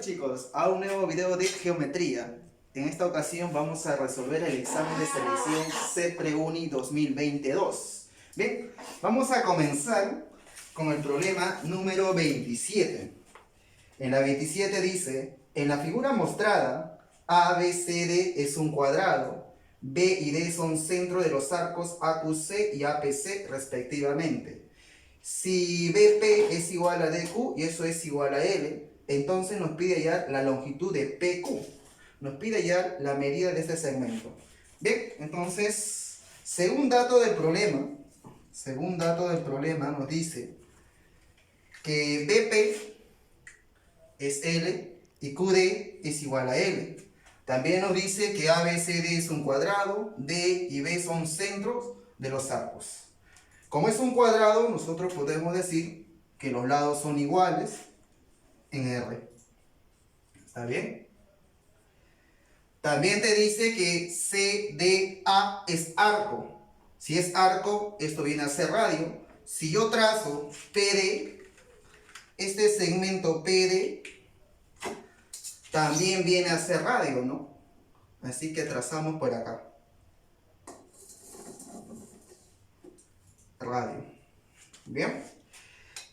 chicos a un nuevo video de geometría. En esta ocasión vamos a resolver el examen de selección CEPREUNI 2022. Bien, vamos a comenzar con el problema número 27. En la 27 dice, en la figura mostrada, ABCD es un cuadrado, B y D son centro de los arcos AQC y APC respectivamente. Si BP es igual a DQ y eso es igual a L, entonces nos pide hallar la longitud de PQ. Nos pide hallar la medida de este segmento. Bien, entonces, según dato del problema nos dice que BP es L y QD es igual a L. También nos dice que ABCD es un cuadrado, D y B son centros de los arcos. Como es un cuadrado, nosotros podemos decir que los lados son iguales en R. ¿Está bien? También te dice que CDA es arco. Si es arco, esto viene a ser radio. Si yo trazo PD, este segmento PD también viene a ser radio, ¿no? Así que trazamos por acá. Radio. Bien.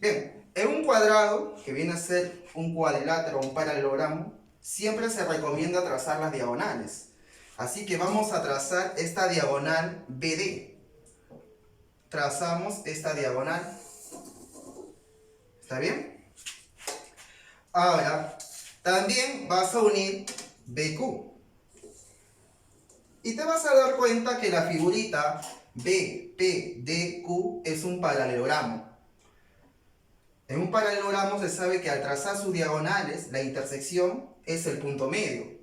Bien, en un cuadrado, que viene a ser un cuadrilátero o un paralelogramo, siempre se recomienda trazar las diagonales. Así que vamos a trazar esta diagonal BD. Trazamos esta diagonal. ¿Está bien? Ahora, también vas a unir BQ. Y te vas a dar cuenta que la figurita BPDQ es un paralelogramo. En un paralelogramo se sabe que al trazar sus diagonales, la intersección es el punto medio.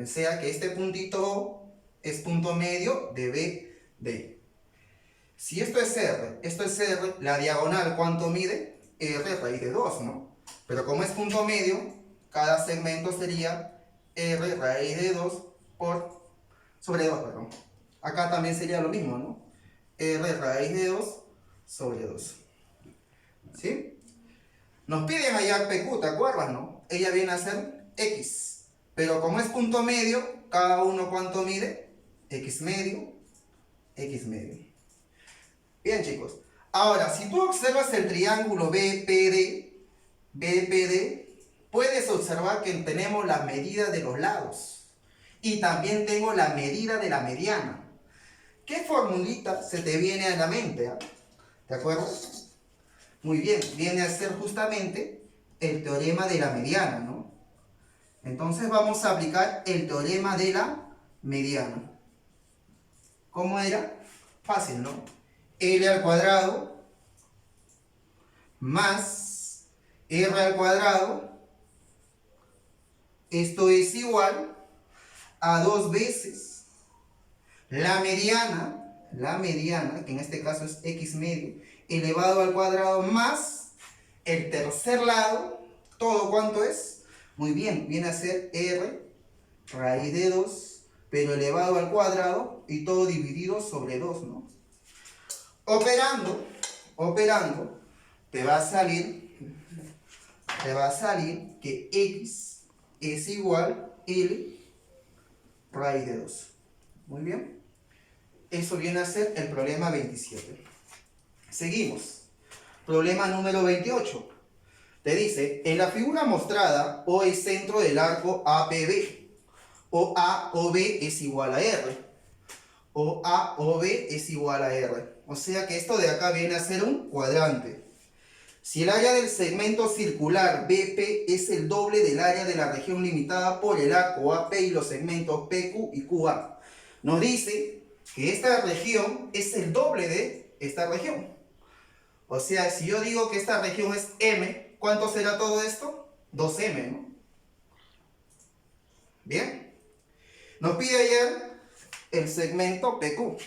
O sea que este puntito O es punto medio de BD. Si esto es R, la diagonal, ¿cuánto mide? R raíz de 2, ¿no? Pero como es punto medio, cada segmento sería R raíz de 2 sobre 2, perdón. Acá también sería lo mismo, ¿no? R raíz de 2 sobre 2. ¿Sí? Nos piden hallar PQ, ¿te acuerdas, no? Ella viene a ser X. Pero como es punto medio, cada uno ¿cuánto mide? X medio, X medio. Bien, chicos. Ahora, si tú observas el triángulo BPD, puedes observar que tenemos la medida de los lados. Y también tengo la medida de la mediana. ¿Qué formulita se te viene a la mente? ¿De acuerdo? Muy bien, viene a ser justamente el teorema de la mediana, ¿no? Entonces vamos a aplicar el teorema de la mediana. ¿Cómo era? Fácil, ¿no? L al cuadrado más R al cuadrado. Esto es igual a 2 veces la mediana, que en este caso es X medio, elevado al cuadrado más el tercer lado, ¿todo cuánto es? Muy bien, viene a ser R raíz de 2, pero elevado al cuadrado y todo dividido sobre 2, ¿no? Operando, te va a salir que X es igual a L raíz de 2. Muy bien. Eso viene a ser el problema 27. Seguimos. Problema número 28. Te dice, en la figura mostrada, O es centro del arco APB. O A o B es igual a R. O A o B es igual a R. O sea que esto de acá viene a ser un cuadrante. Si el área del segmento circular BP es el doble del área de la región limitada por el arco AP y los segmentos PQ y QA, nos dice que esta región es el doble de esta región. O sea, si yo digo que esta región es M, ¿cuánto será todo esto? 2M, ¿no? Bien. Nos pide hallar el segmento PQ.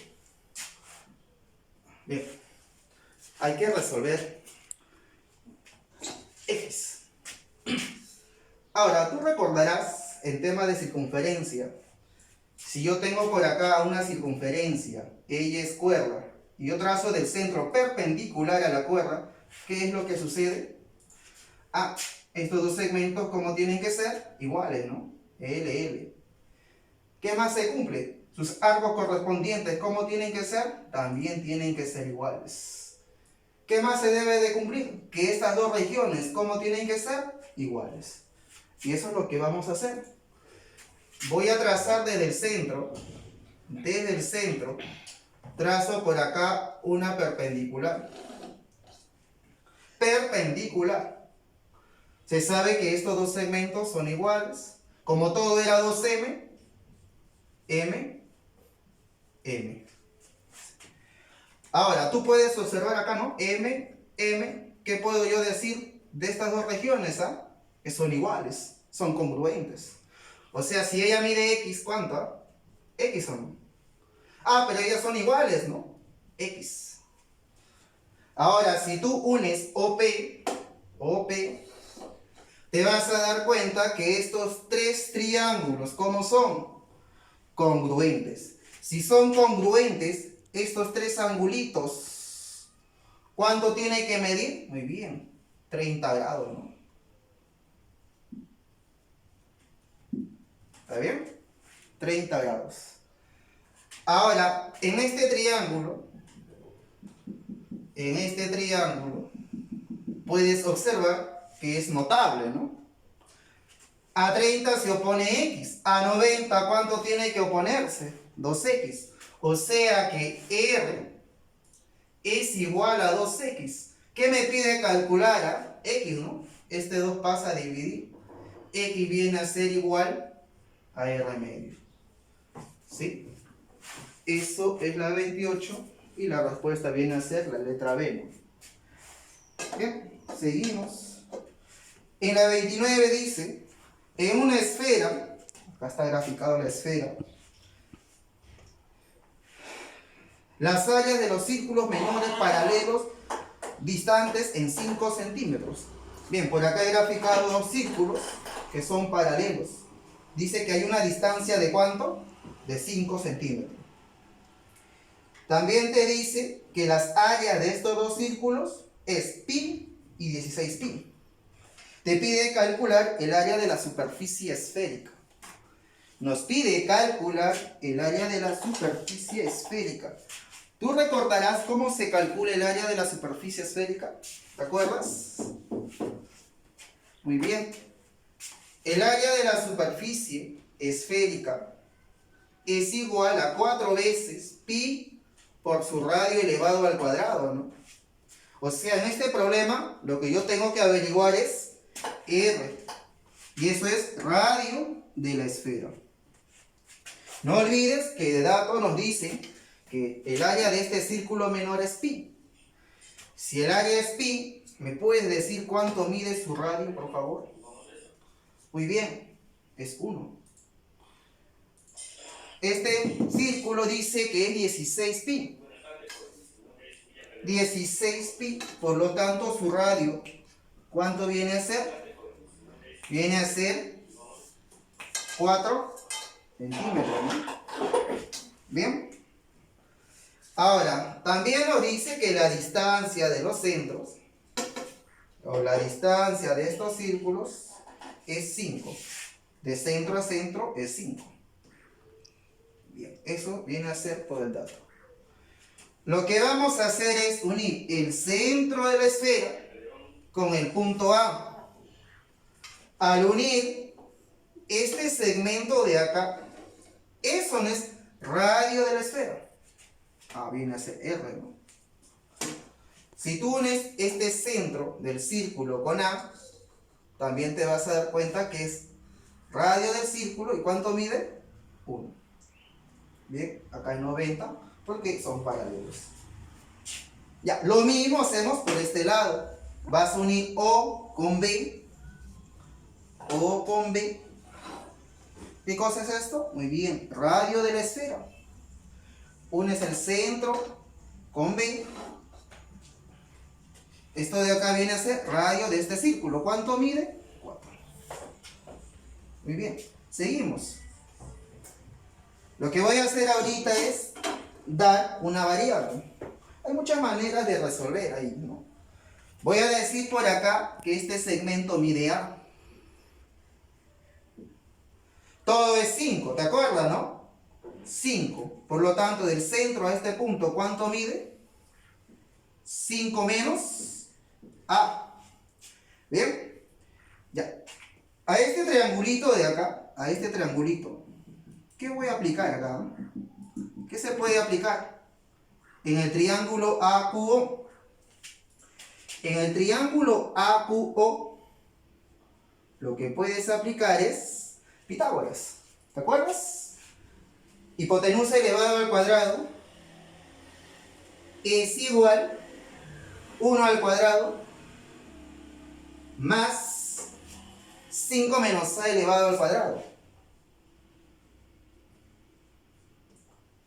Bien. Hay que resolver ejes. Ahora, tú recordarás el tema de circunferencia. Si yo tengo por acá una circunferencia, ella es cuerda, y yo trazo del centro perpendicular a la cuerda, ¿qué es lo que sucede? Estos dos segmentos, ¿cómo tienen que ser? Iguales, ¿no? LL. ¿Qué más se cumple? Sus arcos correspondientes, ¿cómo tienen que ser? También tienen que ser iguales. ¿Qué más se debe de cumplir? Que estas dos regiones, ¿cómo tienen que ser? Iguales. Y eso es lo que vamos a hacer. Voy a trazar desde el centro, trazo por acá una perpendicular. Perpendicular. Se sabe que estos dos segmentos son iguales. Como todo era 2M, M, M. Ahora, tú puedes observar acá, ¿no? M, M. ¿Qué puedo yo decir de estas dos regiones? ¿Ah? Que son iguales, son congruentes. O sea, si ella mide X, ¿cuánto? ¿Ah? X son. Ah, pero ellas son iguales, ¿no? X. Ahora, si tú unes OP, te vas a dar cuenta que estos tres triángulos, ¿cómo son? Congruentes. Si son congruentes, estos tres angulitos, ¿cuánto tiene que medir? Muy bien, 30 grados, ¿no? ¿Está bien? 30 grados. Ahora, en este triángulo, puedes observar que es notable, ¿no? A 30 se opone X. A 90, ¿cuánto tiene que oponerse? 2X. O sea que R es igual a 2X. ¿Qué me pide calcular? ¿Ah? X, ¿no? Este 2 pasa a dividir. X viene a ser igual a R medio. ¿Sí? Eso es la 28 y la respuesta viene a ser la letra B, ¿no? Bien, seguimos. En la 29 dice, en una esfera, acá está graficado la esfera, las áreas de los círculos menores paralelos distantes en 5 centímetros. Bien, por acá he graficado dos círculos que son paralelos. Dice que hay una distancia de ¿cuánto? De 5 centímetros. También te dice que las áreas de estos dos círculos es pi y 16 pi. Te pide calcular el área de la superficie esférica. Nos pide calcular el área de la superficie esférica. ¿Tú recordarás cómo se calcula el área de la superficie esférica? ¿Te acuerdas? Muy bien. El área de la superficie esférica es igual a 4 veces pi por su radio elevado al cuadrado, ¿no? O sea, en este problema lo que yo tengo que averiguar es R. Y eso es radio de la esfera. No olvides que de dato nos dice que el área de este círculo menor es pi. Si el área es pi, ¿me puedes decir cuánto mide su radio, por favor? Muy bien, es 1. Este círculo dice que es 16 pi. 16 pi, por lo tanto su radio, ¿cuánto viene a ser? Viene a ser 4 centímetros, ¿no? Bien. Ahora, también nos dice que la distancia de los centros, o la distancia de estos círculos, es 5. De centro a centro es 5. Bien, eso viene a ser todo el dato. Lo que vamos a hacer es unir el centro de la esfera con el punto A. Al unir este segmento de acá, eso no es radio de la esfera. Viene a ser R, ¿no? Si tú unes este centro del círculo con A, también te vas a dar cuenta que es radio del círculo. ¿Y cuánto mide? 1. Bien, acá hay 90 porque son paralelos. Ya, lo mismo hacemos por este lado. Vas a unir O con B. O con B. ¿Qué cosa es esto? Muy bien, radio de la esfera. Unes el centro con B. Esto de acá viene a ser radio de este círculo. ¿Cuánto mide? 4. Muy bien, seguimos. Lo que voy a hacer ahorita es dar una variable. Hay muchas maneras de resolver ahí, ¿no? Voy a decir por acá que este segmento mide A. Todo es 5, ¿te acuerdas, no? 5. Por lo tanto, del centro a este punto, ¿cuánto mide? 5 menos A. ¿Bien? Ya. A este triangulito de acá, a este triangulito, ¿qué voy a aplicar acá? ¿Qué se puede aplicar? En el triángulo AQO. En el triángulo AQO, lo que puedes aplicar es Pitágoras. ¿Te acuerdas? Hipotenusa elevado al cuadrado es igual 1 al cuadrado más 5 menos A elevado al cuadrado.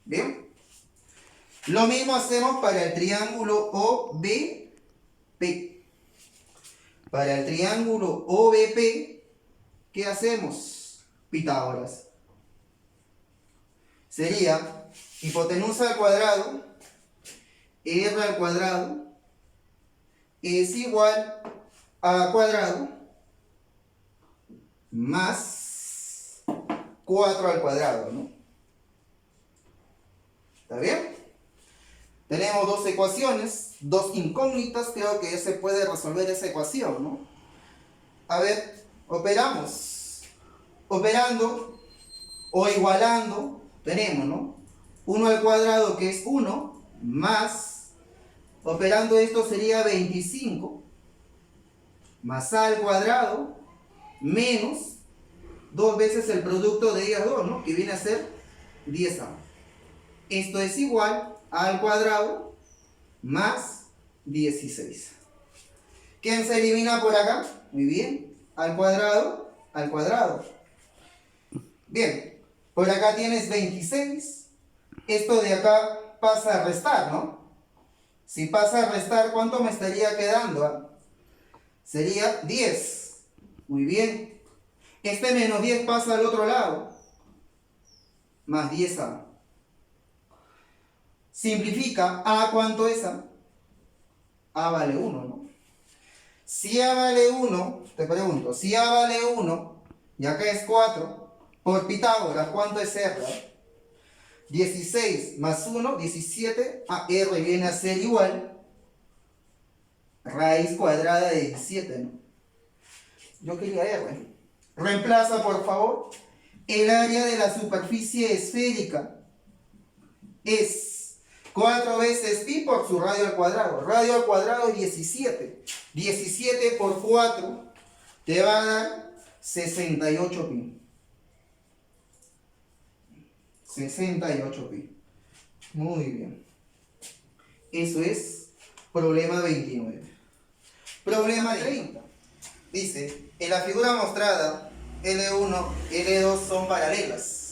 ¿Bien? Lo mismo hacemos para el triángulo OBP. Para el triángulo OBP, ¿qué hacemos? Pitágoras. Sería hipotenusa al cuadrado, R al cuadrado, es igual a A cuadrado más 4 al cuadrado, ¿no? ¿Está bien? Tenemos dos ecuaciones, dos incógnitas, creo que ya se puede resolver esa ecuación, ¿no? A ver, operamos. Operando o igualando, tenemos, ¿no? 1 al cuadrado, que es 1, más, operando esto sería 25, más A al cuadrado, menos 2 veces el producto de ellas dos, ¿no? Que viene a ser 10A. Esto es igual a al cuadrado más 16. ¿Quién se elimina por acá? Muy bien, al cuadrado, al cuadrado. Bien, por acá tienes 26. Esto de acá pasa a restar, ¿no? Si pasa a restar, ¿cuánto me estaría quedando? ¿Ah? Sería 10. Muy bien. Este menos 10 pasa al otro lado. Más 10A. Simplifica. ¿A cuánto es A? A vale 1, ¿no? Si A vale 1, te pregunto, si A vale 1, y acá es 4, por Pitágoras, ¿cuánto es R? 16 más 1, 17, a R viene a ser igual raíz cuadrada de 17, ¿no? Yo quería R. Reemplaza, por favor. El área de la superficie esférica es 4 veces pi por su radio al cuadrado. Radio al cuadrado es 17. 17 por 4 te va a dar 68 pi. 68 pi. Muy bien. Eso es problema 29. Problema 30. Dice, en la figura mostrada, L1, L2 son paralelas.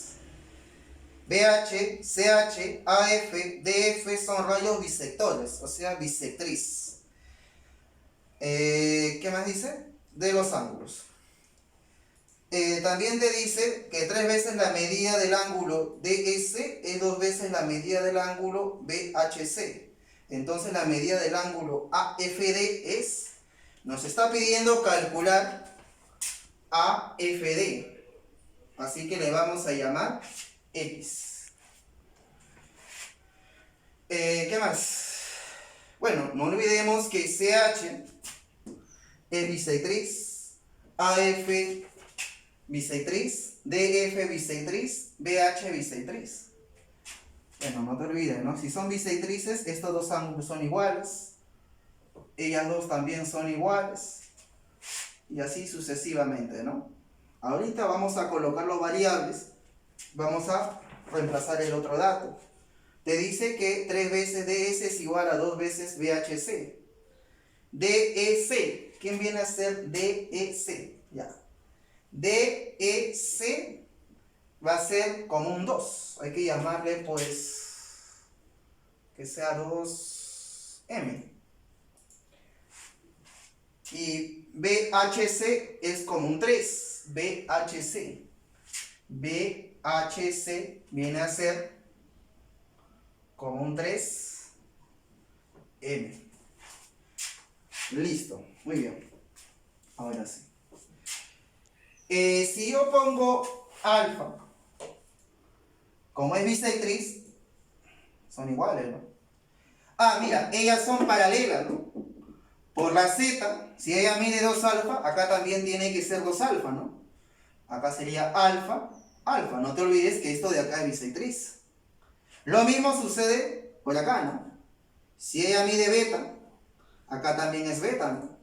BH, CH, AF, DF son rayos bisectores, o sea, bisectriz. ¿Qué más dice? De los ángulos. También te dice que 3 veces la medida del ángulo DS es 2 veces la medida del ángulo BHC. Entonces la medida del ángulo AFD es, nos está pidiendo calcular AFD. Así que le vamos a llamar X. ¿Qué más? Bueno, no olvidemos que CH es bisectriz, AF bisectriz, DF bisectriz, BH bisectriz. Bueno, no te olvides, ¿no? Si son bisectrices, estos dos ángulos son iguales. Ellas dos también son iguales. Y así sucesivamente, ¿no? Ahorita vamos a colocar los variables. Vamos a reemplazar el otro dato. Te dice que 3 veces DS es igual a 2 veces BHC. DEC. ¿Quién viene a ser DEC? Ya. DEC va a ser como un 2. Hay que llamarle, pues, que sea 2M. Y BHC es como un 3. BHC. BHC viene a ser como un 3M. Listo, muy bien. Ahora sí. Si yo pongo alfa, como es bisectriz, son iguales, ¿no? Ah, mira, ellas son paralelas, ¿no? Por la z, si ella mide 2 alfa, acá también tiene que ser 2 alfa, ¿no? Acá sería alfa, alfa. No te olvides que esto de acá es bisectriz. Lo mismo sucede por acá, ¿no? Si ella mide beta, acá también es beta, ¿no?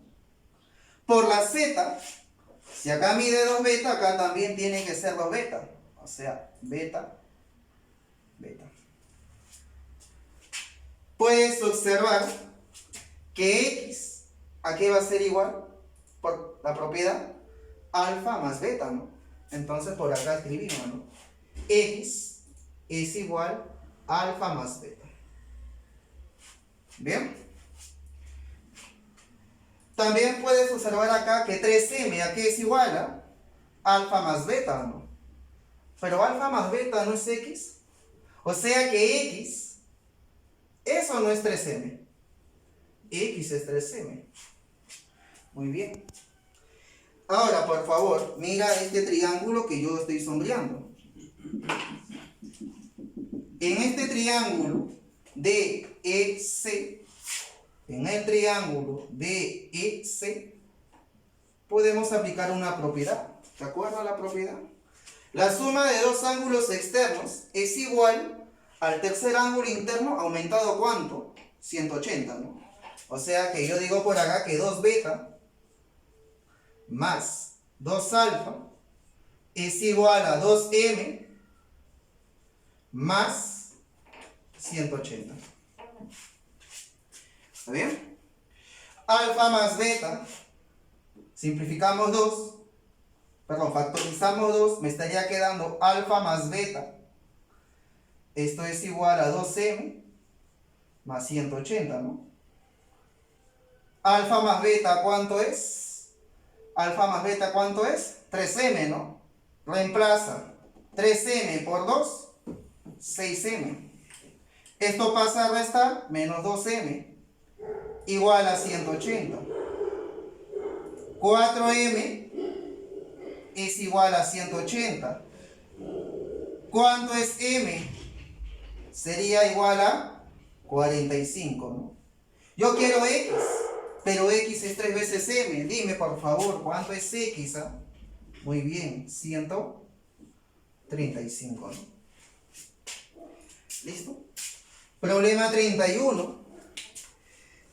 Por la z, si acá mide 2 beta, acá también tiene que ser 2 beta. O sea, beta, beta. Puedes observar que x, ¿a qué va a ser igual? Por la propiedad alfa más beta, ¿no? Entonces por acá escribimos, ¿no? X es igual a alfa más beta. ¿Bien? También puedes observar acá que 3m, ¿a qué es igual a? Alfa más beta, ¿no? Pero alfa más beta no es x. O sea que x, eso no es 3m. X es 3m. Muy bien. Ahora, por favor, mira este triángulo que yo estoy sombreando. En este triángulo DEC, en el triángulo DEC, podemos aplicar una propiedad. ¿De acuerdo a la propiedad? La suma de dos ángulos externos es igual al tercer ángulo interno aumentado ¿cuánto? 180, ¿no? O sea que yo digo por acá que 2 beta más 2 alfa es igual a 2m más 180. ¿Está bien? Alfa más beta, simplificamos 2, perdón, factorizamos 2, me estaría quedando alfa más beta. Esto es igual a 2m más 180, ¿no? Alfa más beta, ¿cuánto es? Alfa más beta, ¿cuánto es? 3m, ¿no? Reemplaza 3m por 2, 6m. Esto pasa a restar menos 2m igual a 180. 4m es igual a 180. ¿Cuánto es m? Sería igual a 45, ¿no? Yo quiero x, pero x es 3 veces m. Dime, por favor, ¿cuánto es x? ¿Ah? Muy bien, 135, ¿no? ¿Listo? Problema 31.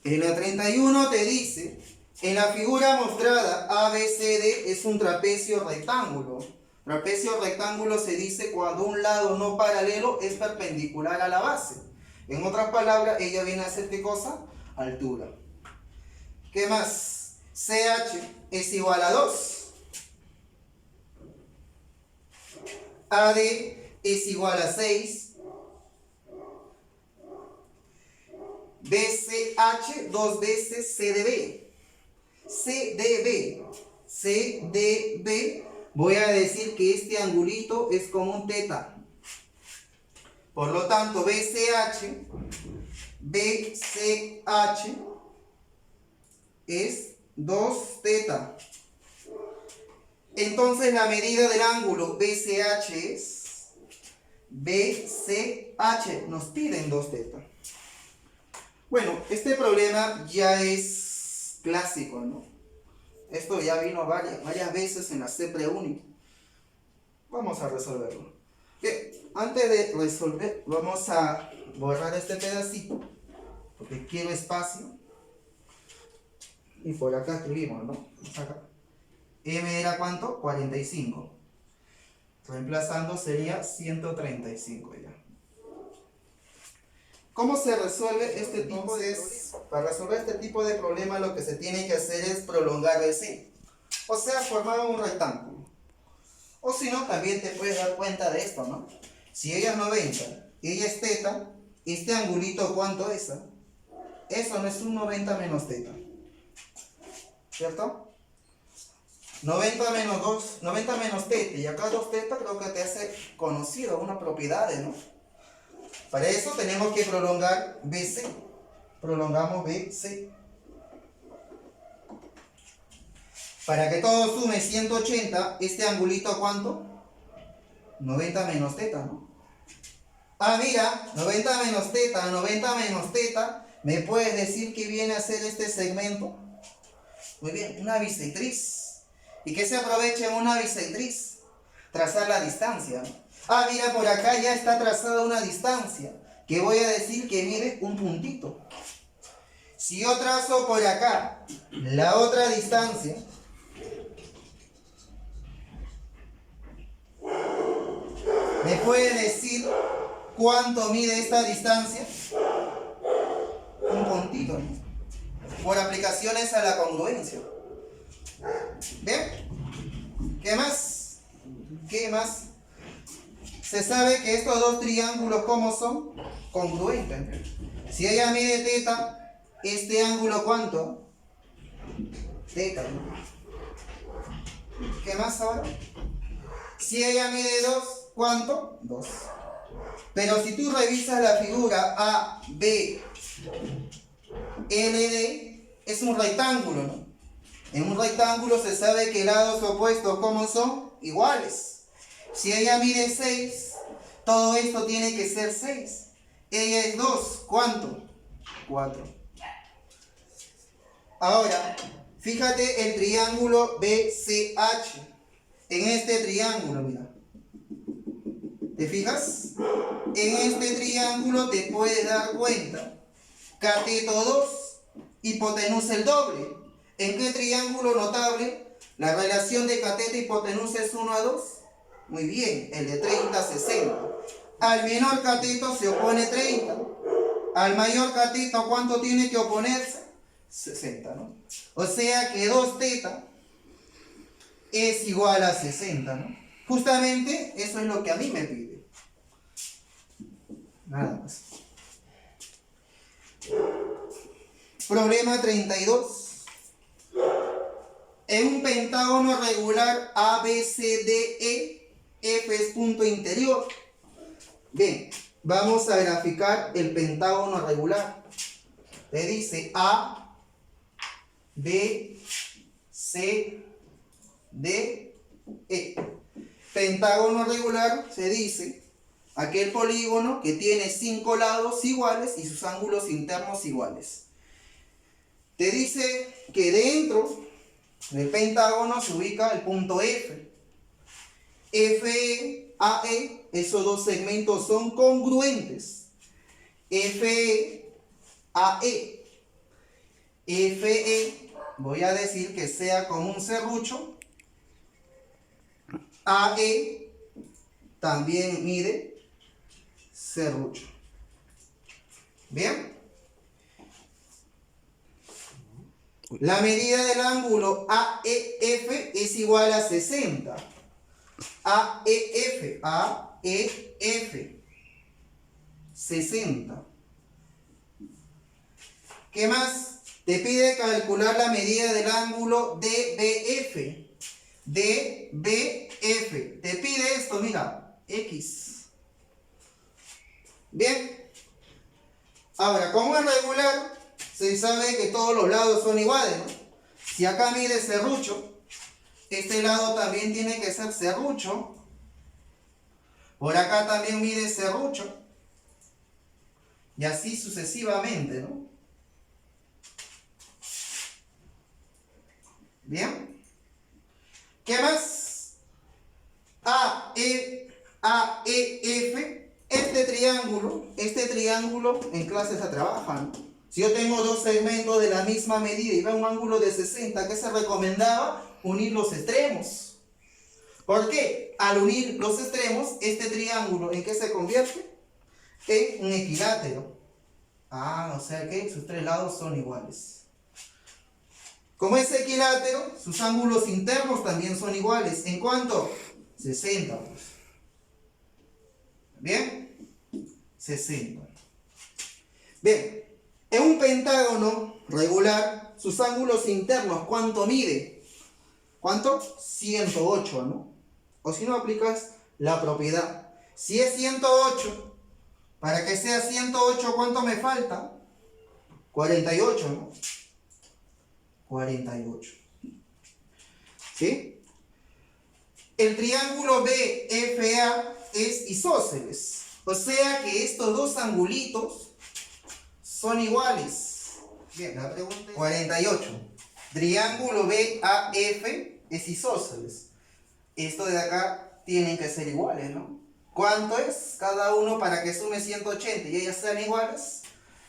En la 31 te dice, en la figura mostrada ABCD es un trapecio rectángulo. Trapecio rectángulo se dice cuando un lado no paralelo es perpendicular a la base. En otras palabras, ella viene a ser ¿qué cosa? Altura. ¿Qué más? CH es igual a 2. AD es igual a 6. BCH 2 veces CDB. CDB, voy a decir que este angulito es como un teta. Por lo tanto, BCH es 2 teta. Entonces la medida del ángulo BCH es BCH. Nos piden 2 teta. Bueno, este problema ya es clásico, ¿no? Esto ya vino varias veces en la C preúnica. Vamos a resolverlo. Bien, antes de resolver, vamos a borrar este pedacito, porque quiero espacio. Y por acá escribimos, ¿no? Acá. M era ¿cuánto? 45. Reemplazando sería 135 ya. ¿Cómo se resuelve este tipo de problema? Para resolver este tipo de problema lo que se tiene que hacer es prolongar BC. O sea, formar un rectángulo. O si no, también te puedes dar cuenta de esto, ¿no? Si ella es 90, ella es teta, este angulito ¿cuánto es? Eso no es un 90 menos teta. ¿Cierto? 90 menos 2, 90 menos teta, y acá 2 teta creo que te hace conocido una propiedad, ¿no? Para eso tenemos que prolongar BC. Prolongamos BC. Para que todo sume 180, ¿este angulito cuánto? 90 menos teta, ¿no? Ah, mira, 90 menos teta, 90 menos teta. ¿Me puedes decir qué viene a ser este segmento? Muy bien, una bisectriz. ¿Y qué se aprovecha en una bisectriz? Trazar la distancia. Ah, mira, por acá ya está trazada una distancia, que voy a decir que mide un puntito. Si yo trazo por acá la otra distancia, ¿me puede decir cuánto mide esta distancia? Un puntito, ¿no? Por aplicaciones a la congruencia. ¿Bien? ¿Qué más? ¿Qué más? Se sabe que estos dos triángulos, ¿cómo son? Congruentes. Si ella mide teta, ¿este ángulo cuánto? Teta, ¿no? ¿Qué más ahora? Si ella mide 2, ¿cuánto? 2. Pero si tú revisas la figura A, B, L, D, es un rectángulo, ¿no? En un rectángulo se sabe que lados opuestos, ¿cómo son? Iguales. Si ella mide 6, todo esto tiene que ser 6. Ella es 2, ¿cuánto? 4. Ahora, fíjate el triángulo BCH. En este triángulo, mira. ¿Te fijas? En este triángulo te puedes dar cuenta. Cateto 2, hipotenusa el doble. ¿En qué triángulo notable la relación de cateto y hipotenusa es 1 a 2? Muy bien, el de 30 a 60. Al menor cateto se opone 30. Al mayor cateto, ¿cuánto tiene que oponerse? 60, ¿no? O sea que 2 teta es igual a 60, ¿no? Justamente eso es lo que a mí me pide. Nada más. Problema 32. En un pentágono regular ABCDE, F es punto interior. Bien, vamos a graficar el pentágono regular. Te dice A, B, C, D, E. Pentágono regular se dice aquel polígono que tiene 5 lados iguales y sus ángulos internos iguales. Te dice que dentro del pentágono se ubica el punto F. FE, AE, esos dos segmentos son congruentes. FE, AE. FE, voy a decir que sea como un serrucho. AE también mide serrucho. ¿Bien? La medida del ángulo AEF es igual a 60. AEF, 60. ¿Qué más? Te pide calcular la medida del ángulo DBF. DBF. Te pide esto, mira, X. Bien. Ahora, como es regular, se sabe que todos los lados son iguales, ¿no? Si acá mide serrucho, este lado también tiene que ser serrucho. Por acá también mide serrucho. Y así sucesivamente, ¿no? Bien. ¿Qué más? AEF. Este triángulo en clase se trabaja, ¿no? Si yo tengo dos segmentos de la misma medida y veo un ángulo de 60, ¿qué se recomendaba? Unir los extremos. ¿Por qué? Al unir los extremos, este triángulo, ¿en qué se convierte? En un equilátero. O sea que sus tres lados son iguales. Como es equilátero, sus ángulos internos también son iguales. ¿En cuánto? 60. ¿Bien? 60. Bien. En un pentágono regular, sus ángulos internos, ¿cuánto mide? ¿Cuánto? 108, ¿no? O si no aplicas la propiedad. Si es 108, para que sea 108, ¿cuánto me falta? 48, ¿no? 48. ¿Sí? El triángulo BFA es isósceles. O sea que estos dos angulitos son iguales. Bien, la pregunta es 48. Triángulo BAF es isósceles. Esto de acá tienen que ser iguales, ¿no? ¿Cuánto es cada uno para que sume 180 y ellas sean iguales?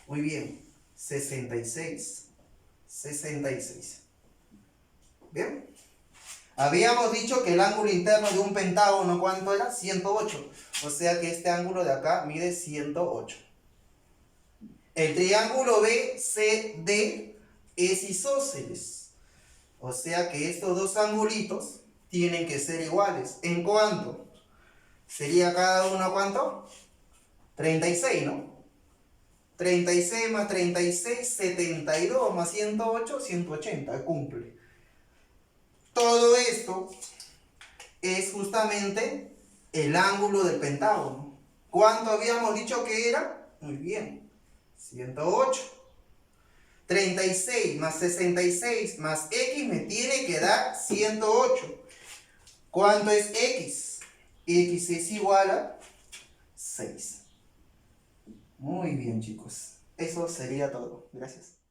Muy bien, 66. 66. ¿Bien? Habíamos dicho que el ángulo interno de un pentágono, ¿cuánto era? 108. O sea que este ángulo de acá mide 108. El triángulo BCD es isósceles. O sea que estos dos angulitos tienen que ser iguales. ¿En cuánto? Sería cada uno ¿cuánto? 36, ¿no? 36 más 36, 72 más 108, 180, cumple. Todo esto es justamente el ángulo del pentágono. ¿Cuánto habíamos dicho que era? Muy bien, 108. 36 más 66 más x me tiene que dar 108. ¿Cuánto es x? X es igual a 6. Muy bien, chicos. Eso sería todo. Gracias.